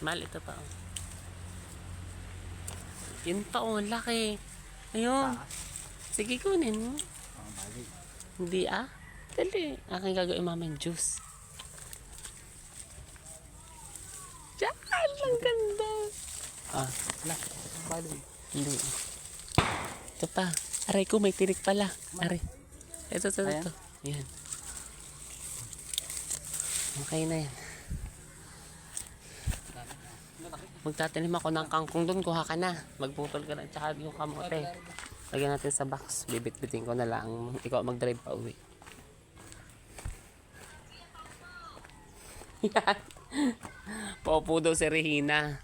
Mahal ito pa. Oh. Yun pa oh, laki. Ayun. Sige, kunin mo. Hindi ah. Dali. Aking gagawin mamang juice. Diyan, ang ganda. Ah, Wala. Bali. hindi. Ito pa. Aray ko, may tinik pala. Aray. Ito. Yan. Okay na yan. Magtatanim ako ng kangkong doon. Kuha ka na. Magputol ka na. Tsaka yung kamote. Lagyan natin sa box. Bibit-bitin ko na lang. Ikaw mag-drive pa uwi. Yan. Paupo daw si Regina.